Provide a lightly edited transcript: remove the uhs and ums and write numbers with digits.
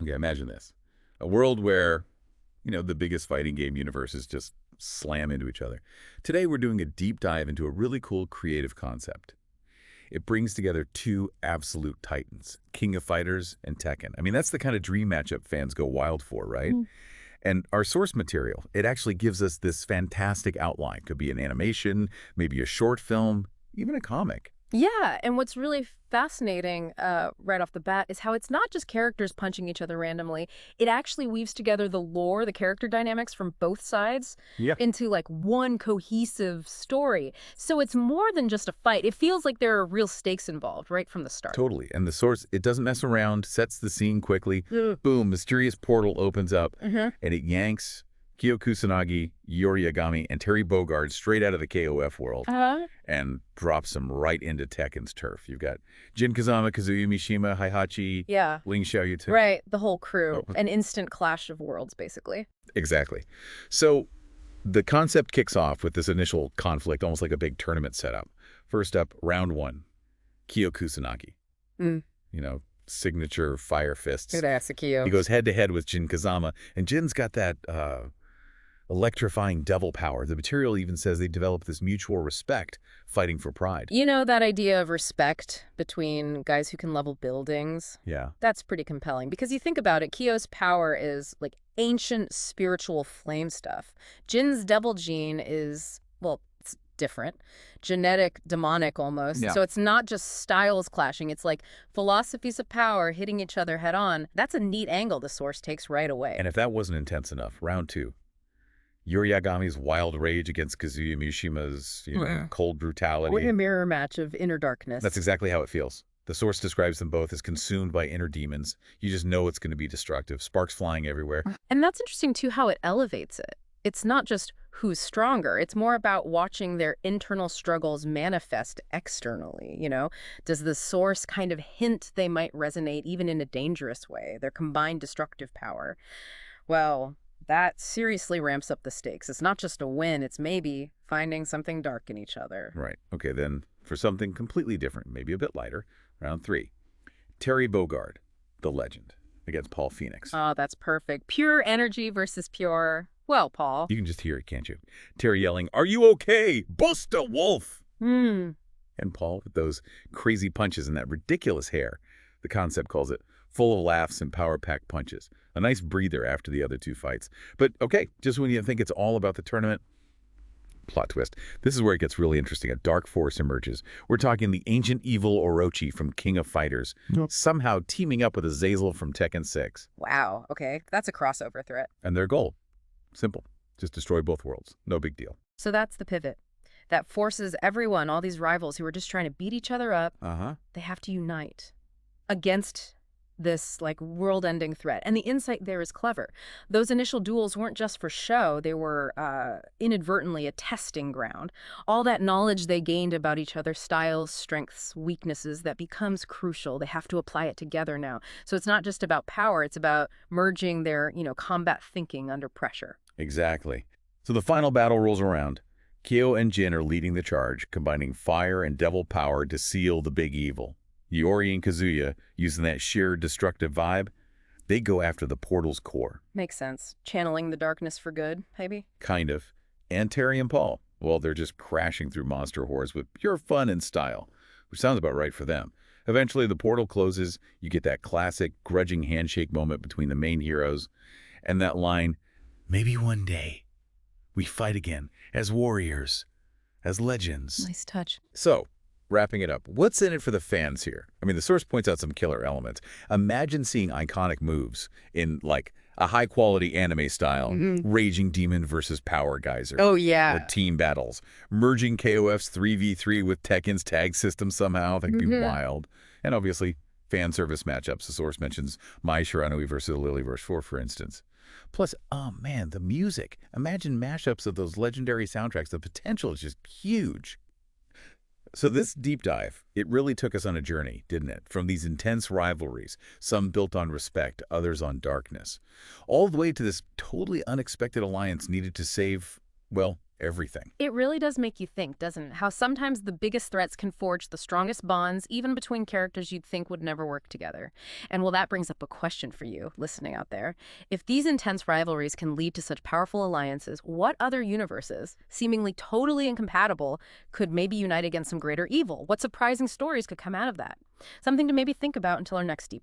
Okay, imagine this. A world where, the biggest fighting game universes just slam into each other. Today, we're doing a deep dive into a really cool creative concept. It brings together two absolute titans, King of Fighters and Tekken. I mean, that's the kind of dream matchup fans go wild for, right? Mm. And our source material, it actually gives us this fantastic outline. Could be an animation, maybe a short film, even a comic. Yeah, and what's really fascinating right off the bat is how it's not just characters punching each other randomly. It actually weaves together the lore, the character dynamics from both sides Yeah. into like one cohesive story. So it's more than just a fight. It feels like there are real stakes involved right from the start. Totally. And the source, it doesn't mess around, sets the scene quickly. Ugh. Boom, mysterious portal opens up, Mm-hmm. and it yanks Kyo Kusanagi, Yori Yagami, and Terry Bogard straight out of the KOF world Uh-huh. and drops them right into Tekken's turf. You've got Jin Kazama, Kazuya Mishima, Heihachi, Yeah. Ling Xiaoyu. Right, the whole crew. Oh. An instant clash of worlds, basically. Exactly. So the concept kicks off with this initial conflict, almost like a big tournament setup. First up, round one, Kyo Kusanagi. Mm. Signature fire fists. Good ass, Akio. He goes head-to-head with Jin Kazama, and Jin's got that electrifying devil power. The material even says they develop this mutual respect, fighting for pride. You know, that idea of respect between guys who can level buildings? Yeah. That's pretty compelling because you think about it, Kyo's power is like ancient spiritual flame stuff. Jin's devil gene is, well, it's different. Genetic, demonic almost. Yeah. So it's not just styles clashing. It's like philosophies of power hitting each other head on. That's a neat angle the source takes right away. And if that wasn't intense enough, round two, Yuri Yagami's wild rage against Kazuya Mishima's cold brutality. What a mirror match of inner darkness. That's exactly how it feels. The source describes them both as consumed by inner demons. You just know it's going to be destructive. Sparks flying everywhere. And that's interesting, too, how it elevates it. It's not just who's stronger. It's more about watching their internal struggles manifest externally, Does the source kind of hint they might resonate even in a dangerous way, their combined destructive power? Well, that seriously ramps up the stakes. It's not just a win. It's maybe finding something dark in each other. Right. Okay, then for something completely different, maybe a bit lighter, round three, Terry Bogard, the legend, against Paul Phoenix. Oh, that's perfect. Pure energy versus pure... Well, Paul. You can just hear it, can't you? Terry yelling, "Are you okay? Busta Wolf!" And Paul with those crazy punches and that ridiculous hair. The concept calls it full of laughs and power-packed punches. A nice breather after the other two fights. But okay, just when you think it's all about the tournament, plot twist. This is where it gets really interesting. A dark force emerges. We're talking the ancient evil Orochi from King of Fighters, somehow teaming up with Azazel from Tekken 6. Wow, okay. That's a crossover threat. And their goal? Simple. Just destroy both worlds. No big deal. So that's the pivot. That forces everyone, all these rivals who are just trying to beat each other up, they have to unite against this world-ending threat. And the insight there is clever. Those initial duels weren't just for show. They were inadvertently a testing ground. All that knowledge they gained about each other's styles, strengths, weaknesses, that becomes crucial. They have to apply it together now. So it's not just about power. It's about merging their, combat thinking under pressure. Exactly. So the final battle rolls around. Kyo and Jin are leading the charge, combining fire and devil power to seal the big evil. Yori and Kazuya, using that sheer destructive vibe, they go after the portal's core. Makes sense. Channeling the darkness for good, maybe? Kind of. And Terry and Paul, well, they're just crashing through monster hordes with pure fun and style, which sounds about right for them. Eventually, the portal closes. You get that classic grudging handshake moment between the main heroes. And that line, "Maybe one day we fight again as warriors, as legends." Nice touch. So, wrapping it up, what's in it for the fans here? I mean, the source points out some killer elements. Imagine seeing iconic moves in, a high-quality anime style, Raging Demon versus Power Geyser. Oh, yeah. Or team battles. Merging KOF's 3v3 with Tekken's tag system somehow. That could be wild. And obviously, fan service matchups. The source mentions Mai Shiranui versus Lilyverse 4, for instance. Plus, oh man, the music. Imagine mashups of those legendary soundtracks. The potential is just huge. So this deep dive, it really took us on a journey, didn't it? From these intense rivalries, some built on respect, others on darkness, all the way to this totally unexpected alliance needed to save, well, everything. It really does make you think, doesn't it? How sometimes the biggest threats can forge the strongest bonds, even between characters you'd think would never work together. And well, that brings up a question for you, listening out there. If these intense rivalries can lead to such powerful alliances, what other universes, seemingly totally incompatible, could maybe unite against some greater evil? What surprising stories could come out of that? Something to maybe think about until our next deep